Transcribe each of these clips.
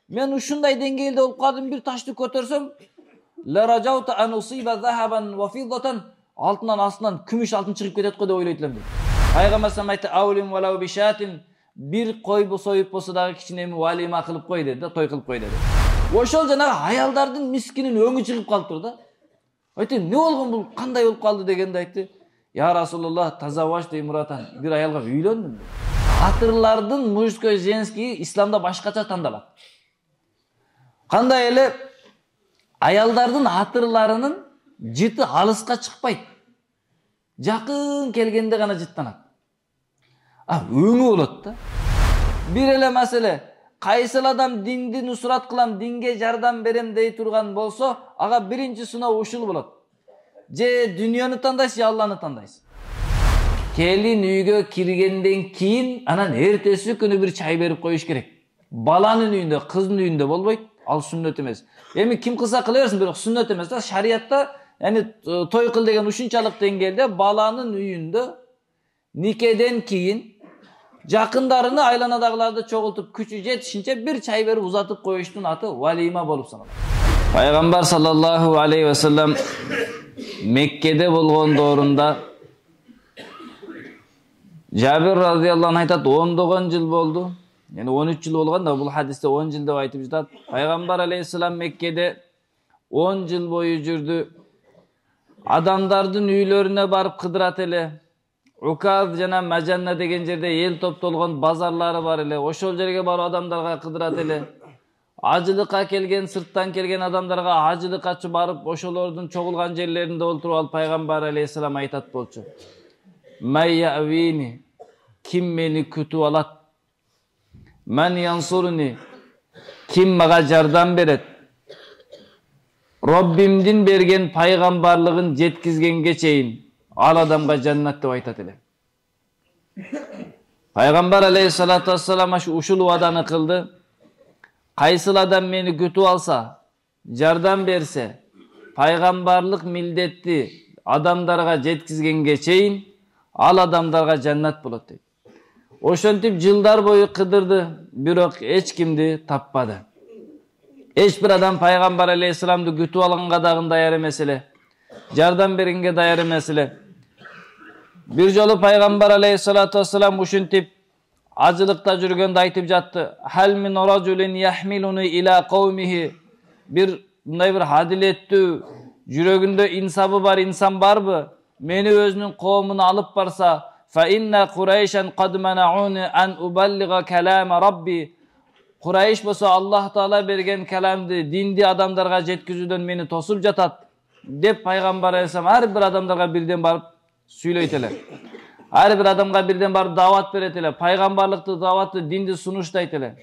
Men ушундай деңгээлде болуп калдым, бир ташты көтөрсөм, la rajauta an usiba zahaban wa fiddatan, алтынан астынан күмүш алтын чыгып кетет го деп ойлойт элем. Пайгамбар салам айтты, аулим валау бишатин, бир кой союп болсо дагы кичинеме валима кылып кой деди да, той кылып кой деди. Ошол жанагы аялдардын мискинин өңү чыгып калыптыр да. Айтты, эмне болгон бул, кандай болуп калды дегенде айтты, я Расулуллах, тазавважту имратан, бир аялга үйлөндүм. Атырлардын мужской, женский исламда башкача тандалат. Кандай эле аялдардын атырларынын жыты алыска чыкпайт. Жакын келгенде гана жыттанат. Өңү болот да. Бир эле маселе, кайсыл адам динди нусрат кылам, динге жардам берем дей турган болсо, ага биринчи сыноо ушул болот. Же дүйнөнү тандайсыз, же Алланы тандайсыз. Келин үйгө киргенден кийин, анан эртеси күнү бир чай берип коюш керек. Баланын үйүндө, кыздын үйүндө болбойт, ал сүннөт эмес. Эми ким кылса кыла берсин, бирок сүннөт эмес да. Шариятта, той кыл деген ушунчалык деңгээлде баланын үйүндө никеден кийин жакындарыны, айланадагыларды чогултуп, күчү жетишинче бир чай берип узатып коюштун аты валима болуп саналат. Пайгамбар саллаллаху алейхи ва саллям Меккеде болгон доорунда Жабир радиаллаху анху айтат, 10 жыл болду. 13 жыл болгон да, бул хадисте 10 жыл деп айтып жатат. Пайгамбар алейхиссалам Меккеде 10 жыл бою жүрдү. Адамдардын үйлөрүнө барып кыдырат эле. Указ жана Мажанна деген жерде эл топтолгон базарлары бар эле. Ошол жерге барып адамдарга кыдырат эле. Ажылыкка келген, сырттан келген адамдарга ажылыкка барып, ошолордун чогулган жерлеринде олтуруп алып Пайгамбар алейхиссалам айтат болчу. Майявини, ким мени күтүп алат? Мен янсурни, ким мага жардам берет? Роббимдин берген пайгамбарлыгын жеткизгенге чейин ал адамга жаннат деп айтат эле. Пайгамбар алейхиссалату вассалам ушул убаданы кылды. Кайсыл адам мени күтүп алса, жардам берсе, пайгамбарлык милдетти адамдарга жеткизгенге чейин ал адамдарга жаннат болот дейт. Ошентип жылдар бою кыдырды, бирок эч кимди таппады. Эч бир адам пайгамбар алейхиссаламды күтүп алганга дагы даяр эмес эле. Жардам бергенге даяр эмес эле. Бир жолу пайгамбар алейхиссалату вассалам ушинтип ажылыкта жүргөндө айтып жатты. Хал мин ражулин яхмилуни ила кавмихи. Бир мындай бир адилеттүү, жүрөгүндө инсабы бар инсан барбы? Мени өзүнүн коомуна алып барса, fa inna Qurayshan qad mana'uni an uballigha kalama Rabbi. Quraysh bolsa Alloh taala bergen kalamды динди адамдарга жеткизүүдөн мени тосуп жатат деп пайгамбар алейхиссалам ар бир адамдарга бирден барып сүйлөйт эле. Ар бир адамга бирден барып дават берет эле. Пайгамбарлыкты, даватты, динди сунуштайт эле.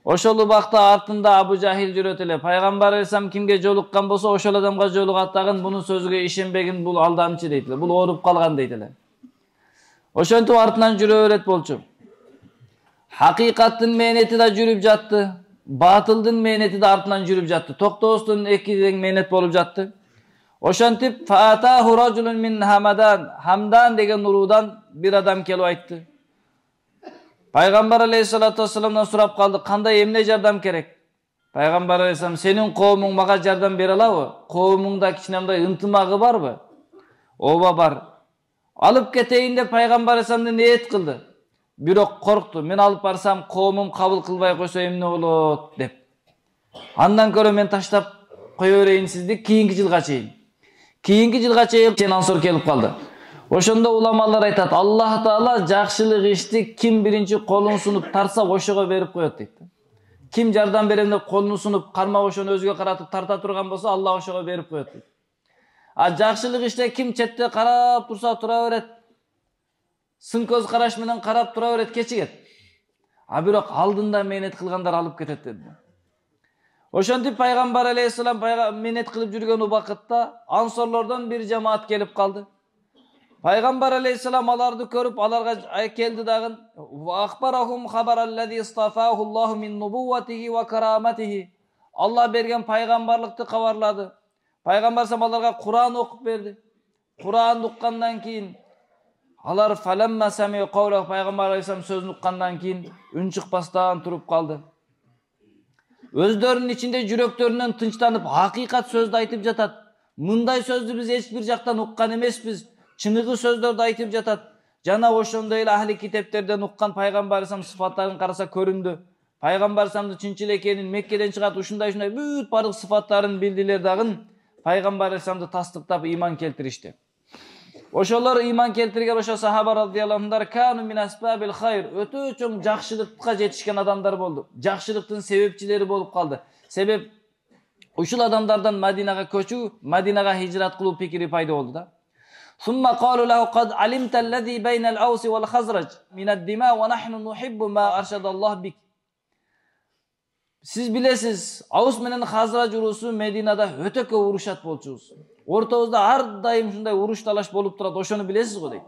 Ошол убакта артында Абу Жахил жүрөт эле. Пайгамбар алейхиссалам кимге жолуккан болсо, ошол адамга жолугат дагы бунун сөзүгө ишенбегин, бул алдамчы дейт эле. Бул ооруп калган дейт эле. Ошентип артынан жүрө берет болчу. Hakikattın mehneti de жүрүп жатты, batıldın mehneti de артынан жүрүп жатты. Токтоостун эки дең мехнет болуп жатты. Ошентип фаатаху ражулун мин Хамадан, Хамдан деген уруудан бир адам келип айтты. Пайгамбар алейхиссалату вассаламдан сурап калды, кандай эмне жардам керек? Пайгамбар алейхиссалам, сенин коомуң мага жардам бере алабы? Коомуңда кичинемдай ынтымагы барбы? Ооба бар. Алып кетейин деп пайгамбар алейхиссалам ниет кылды. Бирок коркту, мен алып барсам коомум кабыл кылбай койсо эмне болот деп. Андан көрө мен таштап кое берейин сизди кийинки жылга чейин. Кийинки жылга чейин сен ансор келип калды. Ошондо уламалар айтат, Аллах Таала жакшылык ишти ким биринчи колун сунуп тарса ошого берип коет дейт. Ким жардам берем деп колун сунуп кармак ошону өзгө каратып тарта турган болсо, Аллах ошого берип коет дейт. А жакшылык иште ким четте карап турса тура берет. Сын көз караш менен карап тура берет, кечигет. А бирок алдында мехнет кылгандар алып кетет dedi. Ошентип пайгамбар алейхиссалам мехнет кылып жүргөн убакытта ансорлордон бир жамаат келип калды. Пайгамбар алейхиссалам аларды көрүп, аларга келди дагы. Ахбарахум хабараллази истафаху Аллаху мин нубувватихи ва караматихи. Алла берген пайгамбарлыкты кабарлады. Пайгамбар аларга Кур'ан окуп берди. Кур'ан уккандан кийин алар фаламма сами каула пайгамбар алейхиссалам сөзүн уккандан кийин үн чыкпастан туруп калды. Өздөрүнүн ичинде жүрөктөрүнөн тынчтанып акыйкат сөздү айтып жатат. Мындай сөздү биз эч бир жактан уккан эмеспиз. Чыныгы сөздөрдү айтып жатат. Жана ошондой эле ахли китептерден уккан пайгамбар алейхисалам сыфаттарын караса көрүндү. Пайгамбар алейхисаламдын чынчыл экенин, Меккеден чыгат ушундай бүт бардык сыфаттарын билдилер дагы пайгамбар алейхисаламды тастыктап ыйман келтиришти. Ошолор ыйман келтирген ошо сахаба радыйаллаху анхулар кану мин асбабил хайр, өтө чоң жакшылыкка жетишкен адамдар болду. Жакшылыктын себепчилери болуп калды. Себеп ушул адамдардан Мадинага көчүү, Мадинага хижрат кылуу пикири пайда болду да. ثم قالوا له قد علمت الذي بين الأوس والخزرج من الدماء ونحن نحب ما أرشد الله بك. Siz bilesiz, Aws менен Хазрач урусу Мединада өтө көп урушат болчубуз. Ортобузда ар дайым ушундай уруш талаш болуп турат, ошону билесиз го дейт.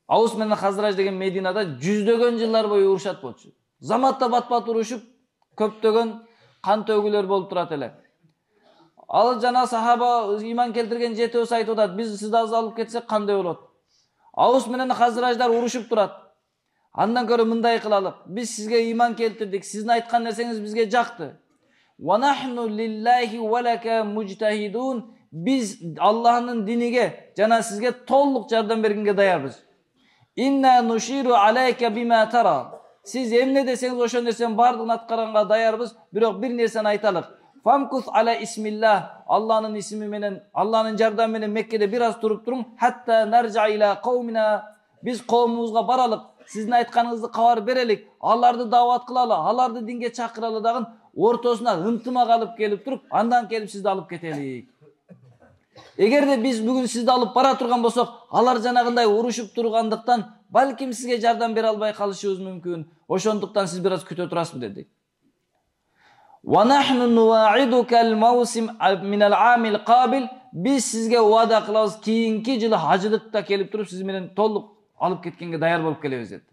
Aws менен Хазрач деген Мединада жүздөгөн жылдар бою урушат болчу. Заматта бат-бат урушуп, көптөгөн кан төгүлөр болуп турат эле. Ал жана сахаба ыйман келтирген жетөөс айтып атат, биз сизди аз алып кетсек кандай болот? Aws менен Хазрачдар урушуп турат. Андан көрө мындай кылалы. Биз сизге ыйман келтирдик, сиздин айткан нерсеңиз бизге жакты. Ва нахну лиллахи ва лака мужтахидун. Биз Аллахтын диниге жана сизге толук жардам бергенге даярбыз. Инна нуширу алайка бима тара. Сиз эмне десеңиз ошол нерсенин бардыгын аткаранга даярбыз, бирок бир нерсени айталык. Famkus ala ismillah. Allah'ın ismi menen, Allah'ın jardamı menen Mekke'de biraz turup durun. Hatta nerca ila kavmina. Biz kavmumuzga baralık. Sizin aytkanınızı kavar berelik. Alарды davat kılalı. Alарды dinge çakıralı dağın. Ortasına hıntıma kalıp gelip durup. Andan gelip sizde alıp ketelik. Eğer de biz bugün sizde alıp bara turgan bolsak, alar janagınday uruşup turgandıktan balkim sizge jardam bere alбай kalışыбыз mümkün. Oşonduktan siz biraz kütö turasmı dedik. وَنَحْنُ نُوَاعِدُكَ الْمَوْسِمْ مِنَ الْعَامِ الْقَابِلِ. Biz sizge vada kılabız, kiyinki жылы hacılıkta kelip durup siz menen toluk alıp ketkenge dayar bolup kelebиz dedi.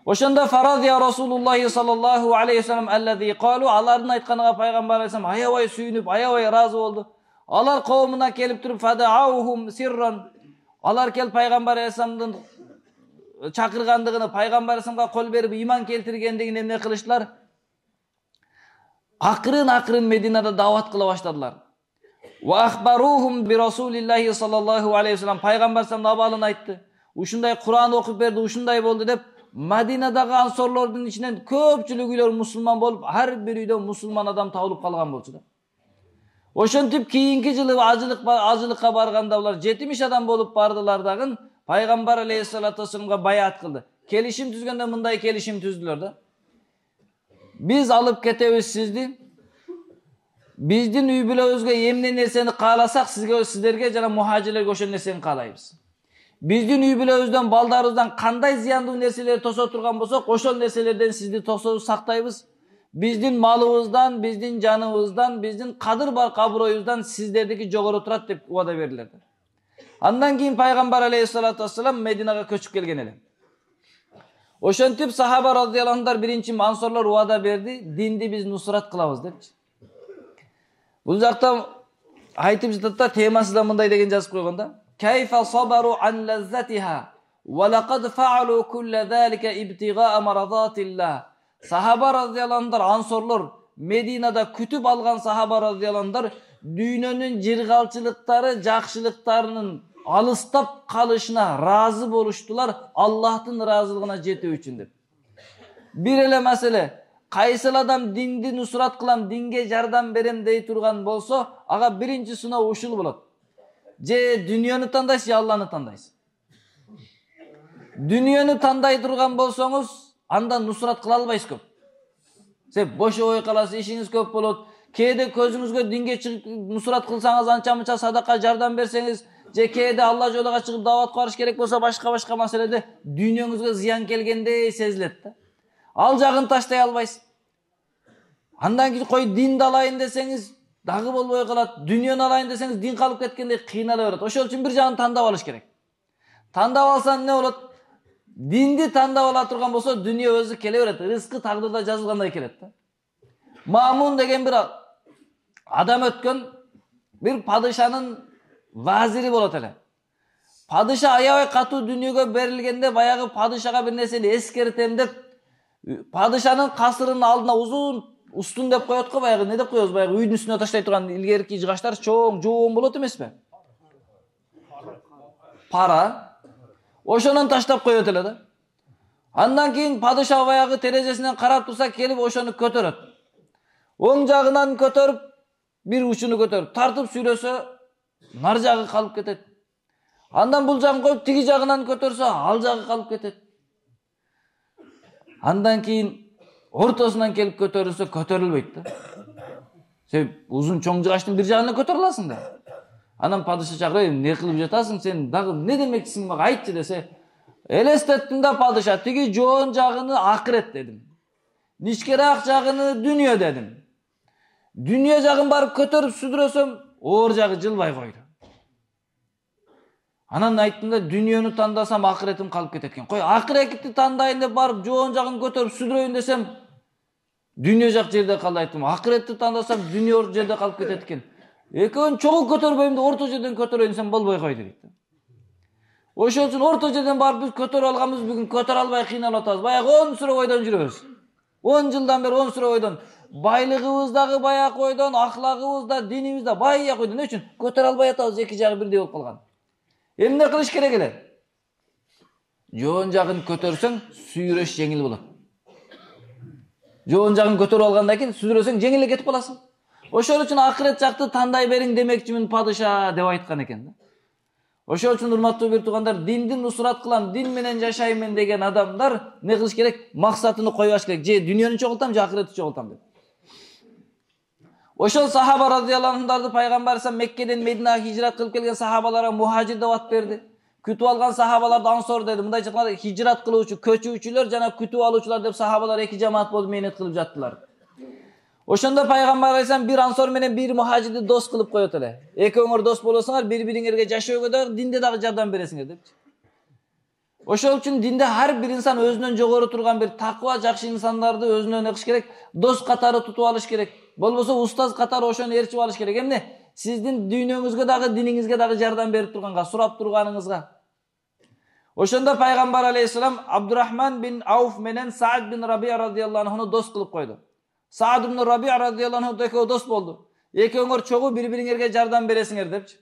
Oşonda faradiya Rasulullah sallallahu aleyhi ve sellem ellezî qalu. Aların aytkanıga Peygamber aleyhisselam ayabay suyunup, ayabay razı oldu. Alar kavmuna kelip durup fada'auhum sirran. Alar kel Peygamber aleyhisselamdın çakırgandığını, Peygamber aleyhisselamga kol berip iman keltirgendigini emne kılıştılar? Akırın Medina'da davat kıla başladılar. Ve ahbaruhum bi Rasulillahi sallallahu aleyhi ve sellem. Peygamber aleyhisselam abalını ayttı. Uşunday Kur'an okup berdi, uşunday boldu dep. Madina'daki ansorlarının içinden köpçülügüler Müslüman bolup, her bir uyda Müslüman adam tavılıp kalgan bolçu da. Oşontip kiyinki жылы acılıkka barganda ular 70 adam bolup bardılar dagın. Peygamber aleyhissalatu vesselamga bayat kıldı. Kelişim tüzgende mınday kelişim tüzdüler da. Biz alıp ketebиz sizdi. Bizdin uy bile özge emne nerseni kalasak sizlerge jana muhacirlerge oşo nerseni kalayбыз. Bizdin uy bile özden baldarыбыздан kanday ziyandуу nerseleri toso turgan bolsok, oşol nerselerden sizdi toso saktayбыз. Bizdin malыбыздан, bizdin janыбыздан, bizdin kadır bar kabroyubuzdan sizlerdeki jogoro turat dep vada berildi. Andan keyin Peygamber aleyhissalatu vesselam Medina'ga köçüp kelgen ele. Oşontip sahaba radıyallahu anhlar birinci mansorlar vada berdi, dindi biz nusrat kılabız depçi. Bu jakta aytып жатат да, темасы да мындай деген жазып койгонда. Kayfa sabaru an lazzatiha ve laqad fa'alu kull zalika ibtigha'a maradatillah. Sahaba radıyallahu anhlar ansorlar Medina'da kütüp algan sahaba radıyallahu anhlar düynönün jirgalçılıktары, jakşılıklarının alыстап kalışına razı boluştular, Allah'ın razılığına jetүү üçün dep. Bir ele mesele, kaysıl adam dindi nusrat kılam, dinge jardam berem dey turgan bolsa, aga birinci sınao uşul bolat. Je dünyönü tandaysiz, ya Allah'ını tandaysiz. Dünyönü tanday turgan bolsoңuz, anda nusrat kıla albaysiz köp. Sen boş oy kalasız, işiniz köp bolot. Keyde közüңүzгө dinge çıkıp nusrat kılsanız, ança-mınça sadaka jardam berseniz, je keyde Allah joluga çıkıp davat karış gerek bolsa başka meselede dünyöңүzгө ziyan kelgende sezilet da. Al jagын taştay albaysiz. Andan keyin koy dindi alayın deseniz dagı bolboy kalat. Dünyönü alayın deseniz din kalıp ketkende kıynala beret. Oşol üçün bir jagын tandap alış gerek. Tandap alsan ne bolat? Dindi tandap ala turgan bolsa dünya özü kele beret. Rızkı takdirde жазылгандай келет da. Mamun degen bir adam ötkön bir padişanın vaziri bolat ele. Padişa ayabay katуу dünyögө berilgende bayagı padişaga bir neseni eskertem dep padişanın kasırının aldına uzun устун деп коет го, баягы не деп коебуз, баягы үйдүн үстүнө таштай турган илгерки жыгачтар чоң, жоон болот эмеспи? Пара. Ошонун таштап коет эле да. Андан кийин падыша баягы терезесинен карап турса, келип ошону көтөрөт. Оң жагынан көтөрүп, бир учуну көтөрүп, тартып сүйлөсө, нар жагы калып кетет. Андан бул жагын коюп, тиги жагынан көтөрсө, ал жагы калып кетет. Андан кийин ортосунан келип көтөрүлсө, көтөрүлбөйт да. Сен узун чоң жыгачтын бир жагынан көтөрө аласың да. Анан падыша чакырып, не кылып жатасың сен, дагы не демекчисиң, мага айтчы десе, элестеттим да падыша, тиги жоон жагыны акырет дедим. Ничкераак жагыны дүнүйө дедим. Дүнүйө жагын барып көтөрүп сүдүрөсөм, оор жагы жылбай койду. Анан айттым да, дүнүйөнү тандасам акыретим калып кетет экен. Кой, акыретти тандайын деп барып жоон жагын көтөрүп сүдүрөйүн десем, дүнүйө жак жерде калды. Айттым, акыретти тандасам дүнүйө жерде калып кетет экен. Экөөнү чогуу көтөрбөйм да орто жерден көтөрөйүн десем болбой койду дейт. Ошон үчүн орто жерден барып биз көтөрө алганбыз, бүгүн көтөрө албай кыйналып атабыз. Баягы 10 сүрө ойдон жүрөбүз. 10 жылдан бери 10 сүрө ойдон. Байлыгыбыз дагы баяк ойдон, ахлагыбыз да, динибиз да баяк ойдон. Эмне үчүн? Көтөрө албай атабыз, эки жагы бирдей болуп калган. Эмне кылыш керек эле? Жоон жагын көтөрсөң, сүйрөш жеңил болот. Жоон жагын көтөрүп алгандан кийин сүдүрөсөң жеңил кетип каласың. Ошол үчүн акырет жакты тандай бериң демекчимин падыша деп айткан экен да. Ошол үчүн урматтуу бир туугандар, диндин нусрат кылам, дин менен жашаймын деген адамдар не кылыш керек? Максатыны койбаш керек. Же дүнүйөнү чогултам, же акыретти чогултам деп. Ошол сахаба радыйаллаху анхуларды пайгамбар Меккеден Мединага хижрат кылып келген сахабаларга мухажир деп ат берди. Күтүп алган сахабаларды ансор деди. Мындай айтканда хижрат кылуучу, көчүүчүлөр жана күтүп алуучулар деп сахабалар эки жамаат болуп мээнет кылып жаттылар. Ошондо пайгамбар алейхисалам бир ансор менен бир мухажирди дос кылып коет эле. Экөөңөр дос болосуңар, бири-бириңерге жашоого да, динде дагы жардам бересиңер депчи. Ошол үчүн динде ар бир инсан өзүнөн жогору турган бир таква, жакшы инсандарды өзүнөн кылыш керек, дос катары тутуп алыш керек. Болбосо устаз катары ошону ээрчип алыш керек. Эмне? Сиздин дүйнөңүзгө дагы, диниңизге дагы жардам берип турганга, сурап турганыңызга. Ошондо пайгамбар алейхисалам Абдурахман бин Ауф менен Саад бин Рабия радыйаллаху анхуну дос кылып койду. Саад бин Рабия радыйаллаху анху экөө дос болду. Экөөңөр чогуу бири-бириңерге жардам бересиңер депчи.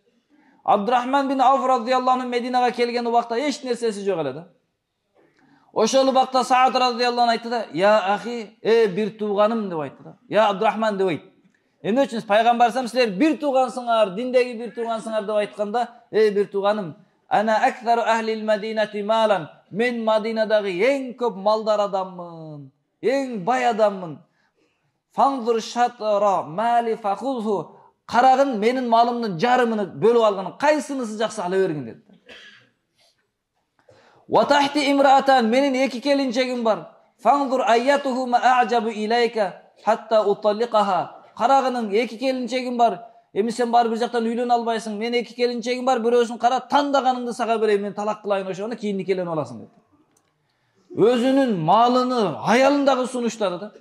Абдурахман бин Ауф радыйаллаху анху Мединага келген убакта эч нерсеси жок эле да. Ошол убакта Саад радыйаллаху анху айтты да, "Я ахи, бир тууганым" деп айтты да. "Я Абдурахман" деп айтты. Эмне үчүн пайгамбар силер бир туугансыңар, диндеги бир туугансыңар деп айтканда, бир тууганым, "Ана аксару ахлил Мадинати малан", мен Мадинадагы эң көп малдар адаммын, эң бай адаммын. "Фанзур шатра мали фахузху", карагын менин малымдын жарымын бөлүп алган, кайсынысы жакшы ала бергин dedi. "Ва тахти имраатан", менин эки келинчегим бар. "Фанзур аятуху ма а'жабу илайка хатта уталликаха", карагынын эки келинчегим бар. Эми сен бар бир жактан үйлөнө албайсың. Мен эки келинчегим бар, бирөөсүн кара, тандаганыңды сага берейин, мен талак кылайын, ошону кийин никеленип аласың dedi. Өзүнүн малыны, аялын дагы сунуштады да.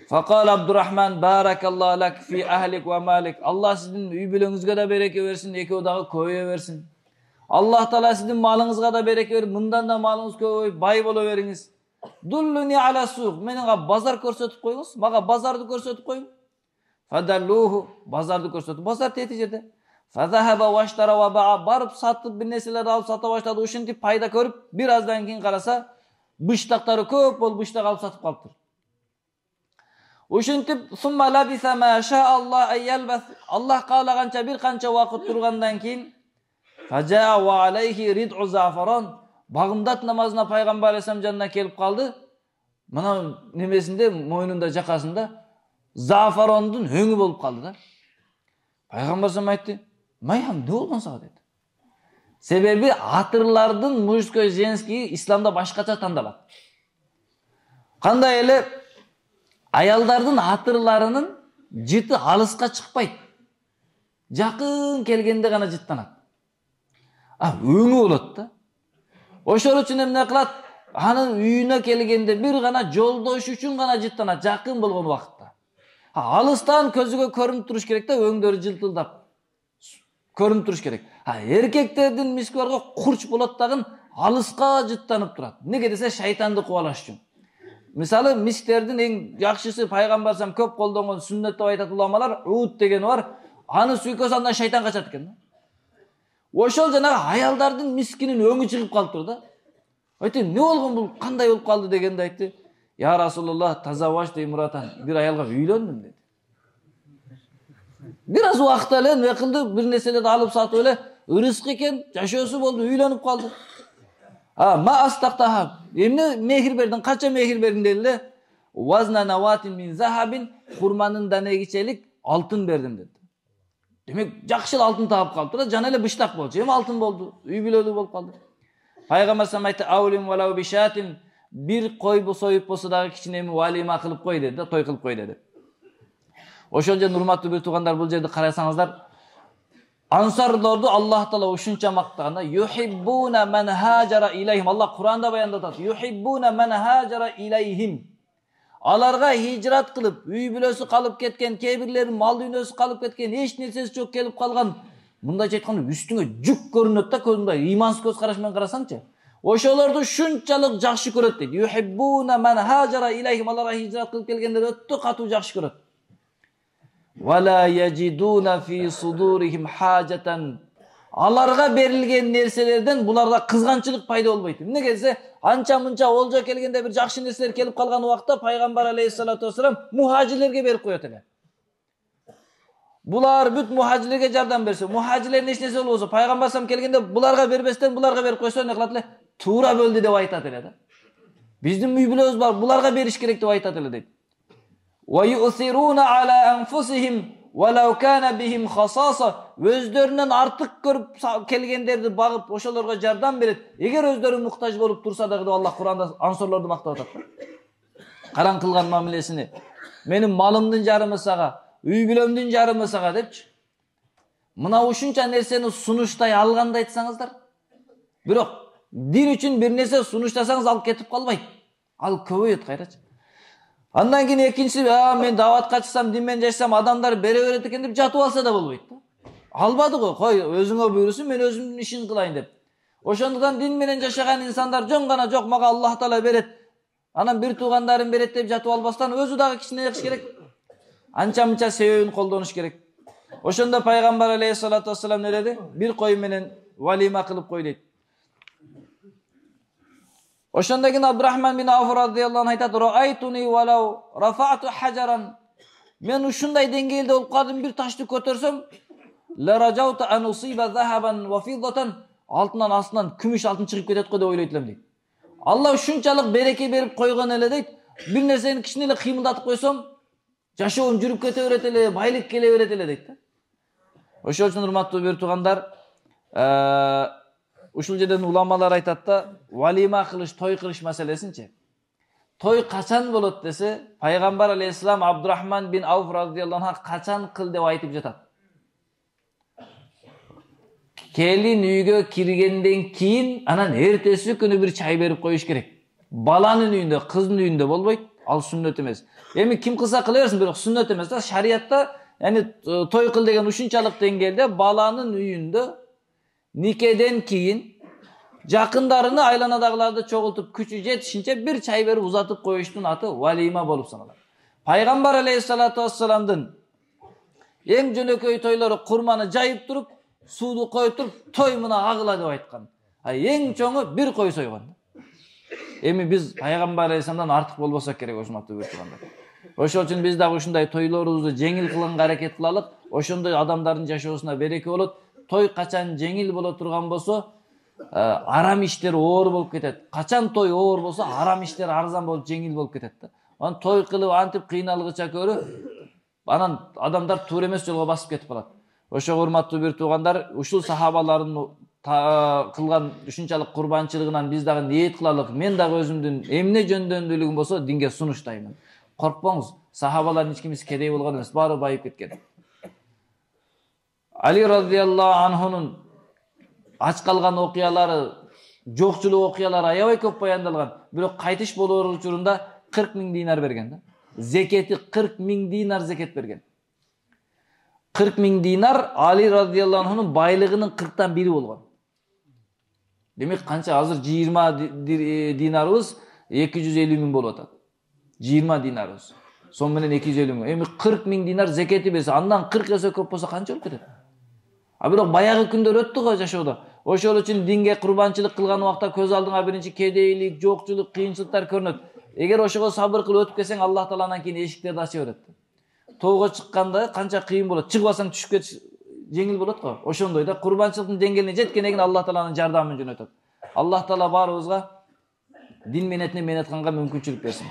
Факал Абдурахман баракаллаху лак фи ахлик ва малик. Алла сиздин үй бүлөңүзгө да береке берсин, экөө дагы көбөйө берсин. Аллах таала сиздин малыңызга да береке берип, мындан да малыңыз көбөйүп, бай боло бериңиз. Дуллуни ала сук, менга базар көрсөтүп коюңуз, мага базарды көрсөтүп коюң. Фадаллуху, базарды көрсөтүп, базар тети жерде. Фазахаба ваштара ва баа, барып сатып бир нерселерди алып сата баштады, ушинтип пайда көрүп, бир аздан кийин караса, быштактары көп болуп быштак алып сатып калыптыр. Ушинтип сумма лабиса ма ша Аллах айялбас, Аллах каалаганча бир канча убакыт тургандан кийин фажа ва алейхи рид'у зафарон, багымдат намазына пайгамбар алейхисалам жанына келип калды. Мына немесинде, мойнунда, жакасында зафарондун өңү болуп калды да. Пайгамбар алейхисалам айтты: "Майам, не болгон сага?" dedi. Себеби атырлардын мужской, женский исламда башкача тандалат. Кандай эле аялдардын атырларынын жыты алыска чыкпайт. Жакын келгенде гана жыттанат. Өңү болот да. Ошол үчүн эмне кылат? Анын үйүнө келгенде бир гана жолдош үчүн гана жыттанат, жакын болгон убакытта. Алыстан көзүгө көрүнүп туруш керек да, өңдөрү жылтылдап көрүнүп туруш керек. Эркектердин мискаларга курч болот дагы алыска жыттанып турат. Неге десе шайтанды кубалаш үчүн. Мисалы мисктердин эң жакшысы пайгамбарсам көп колдонгон сүннөт деп айтат уламалар уут дегени бар. Аны сүйкөсө андан шайтан качат экен. Ошол жанагы аялдардын мискинин өңү чыгып калыптыр да. Айтты, "Не болгон бул? Кандай болуп калды?" дегенде айтты, "Я Расулуллах, тазавважту имратан." Bir аялга үйлөндүм деди. Бир аз убакыт эле не кылды, бир нерселерди алып сатып эле ырыскы экен, жашоосу болду, үйлөнүп калды. Ма астактаха. Эмне мехир бердиң, канча мехир бердиң деди. Вазна наватин мин захабин, хурманын данегичелик алтын бердим деди. Демек, жакшы алтын таап калды да, жана эле быштак болчу. Эми алтын болду, үй бүлөлүү болуп калды. Пайгамбар салам айтты, "Аулим валау бишатин", бир кой союп болсо дагы кичине валима кылып кой деди да, той кылып кой деди. Ошол жерде урматтуу бир туугандар, бул жерде карасаңыздар, ансарларды Аллах Таала ушунча мактаганда, "Юхиббуна ман хаджара илейхим", Аллах Куранда баяндап атат, "Юхиббуна ман хаджара илейхim". Аларга хижрат кылып, үй бүлөсү калып кеткен, кээ-бирлери мал дүйнөсү калып кеткен, эч нерсеси жок келип калган. Мындайча айтканда үстүңө жүк көрүнөт да, көзүңдө имансыз көз караш менен карасаңчы. Ошолорду шунчалык жакшы көрөт дейт. "Юхиббуна ман хаджара илейхim", аларга хижрат кылып келгендер өтө катуу жакшы көрөт. "Вала яжидуна фи судурихим хажатан", аларга берилген нерселерден буларда кызганчылык пайда болбойт. Эмне келсе, анча-мынча олжо келгенде бир жакшы нерселер келип калган убакта пайгамбар алейхиссалату вассалам мухажирлерге берип коет эле. Булар бүт мухажирлерге жардам берсе, мухажирлердин эч нерсе болбосо, пайгамбар салам келгенде буларга бербестен буларга берип койсо эмне кылат эле? Туура бөлдү деп айтат эле да. Биздин үй бүлөбүз бар, буларга бериш керек деп айтат эле дейт. "Ва юсируна ала анфусихим валау кана бихим хасаса", өздөрүнөн артык көрүп келгендерди багып, ошолорго жардам берет. Эгер өздөрү муктаж болуп турса дагы, Аллах Куранда ансорлорду мактап атат. Караң кылган мамилесини. "Менин малымдын жарымы сага, үй бүлөмдүн жарымы сага" депчи. Мына ушунча нерсени сунуштай алганды айтсаңыздар. Бирок дин үчүн бир нерсе сунуштасаңыз алып кетип калбайт. Ал көбөйөт кайрачы. Андан кийин экинчиси, "Мен даватка чыксам, дин менен жашасам, адамдар бере берет экен" деп жатып алса да болбойт да. Албады го, кой өзүңө буйрусун, мен өзүмдүн ишин кылайын деп. Ошондуктан дин менен жашаган инсандар жөн гана "Жок, мага Аллах Таала берет, анан бир туугандарым берет" деп жатып албастан, өзү дагы кичине кылыш керек. Анча-мынча себебин колдонуш керек. Ошондо пайгамбар алейхиссалату вассалам не деди? "Бир кой менен валима кылып кой" дейт. Ошондон кийин Абдурахман бин Ауф радhiyallahu anh айтат, "Раайтуни валау рафаату хаджаран", мен ушундай деңгээлде болуп калдым, бир ташты көтөрсөм, "Ла раджауту ан усиба захабан ва фиддатан", алтынан астынан күмүш алтын чыгып кетет го деп ойлойт элем дейт. Алла ушунчалык береке берип койгон эле дейт. Бир нерсени кичине эле кыймылдатып койсом, жашоом жүрүп кете берет эле, байлык келе берет эле дейт да. Ошол үчүн урматтуу бир туугандар, ушул жерден уламалар айтат да, валима кылыш, той кылыш маселесинчи. Той качан болот десе, пайгамбар алейхиссалам Абдурахман бин Ауф радhiyallahu anh качан кыл деп айтып жатат. Келин үйгө киргенден кийин, анан эртеси күнү бир чай берип коюш керек. Баланын үйүндө, кыздын үйүндө болбойт, ал сүннөт эмес. Эми ким кылса кыла берсин, бирок сүннөт эмес да. Шариятта, той кыл деген ушунчалык деңгээлде баланын үйүндө никеден кийин жакындарыны, айланадагыларды чогултуп күчү жетишинче бир чай берип узатып коюштун аты валима болуп саналат. Пайгамбар алейхиссалату вассаламдын эң жөнөкөй тойлору курманы жайып туруп, сууду коюп туруп, той мына агыла деп айткан. Эң чоңу бир кой сойгон. Эми биз пайгамбар алейхиссаламдан артык болбосок керек, урматтуу бир туугандар. Ошол үчүн биз дагы ушундай тойлорубузду жеңил кылганга аракет кылалык. Ошондой адамдардын жашоосуна береке болот. Той качан жеңил боло турган болсо, арам иштер оор болуп кетет. Качан той оор болсо, арам иштер арзан болуп, жеңил болуп кетет да. Анан той кылып антип кыйналгыча көрү, анан адамдар туура эмес жолго басып кетип калат. Ошого урматтуу бир туугандар, ушул сахабалардын кылган ушунчалык курбанчылыгынан биз дагы ниет кылалык. Мен дагы өзүмдүн эмне жөндөмдүүлүгүм болсо динге сунуштаймын. Коркпоңуз, сахабалардын эч кимиси кедей болгон эмес, баары байып кеткен. Али радhiyallahu anh'нун ач калган окуялары, жокчулук окуялары аябай көп баяндалган. Бирок кайтыш болоор учурунда 40 000 динар берген да. Зекети 40 000 динар зекет берген. 40 000 динар Али радhiyallahu anh'нун байлыгынын 40тан бири болгон. Демек канча азыр 20 динарыбыз 250 000 болуп атат. 20 dinar olsun. Son menen 250 ming. Эми 40 ming dinar zeketi berse, andan 40 есе көп bolsa kança olup ketет? А бирок баягы күндөр өттү го жашоодо. Ошол үчүн динге курбанчылык кылган убакта көз алдыңа биринчи кедейлик, жокчулук, кыйынчылыктар көрүнөт. Эгер ошого сабыр кылып өтүп келсең, Аллах Таала андан кийин эшиктерди ача берет. Тоого чыкканда канча кыйын болот. Чыгбасаң түшүп кетиш жеңил болот го. Ошондой да курбанчылыктын деңгээлине жеткенден кийин Аллах Тааланын жардамы жөнөтөт. Аллах Таала баарыбызга дин менетине менет кылганга мүмкүнчүлүк берсин.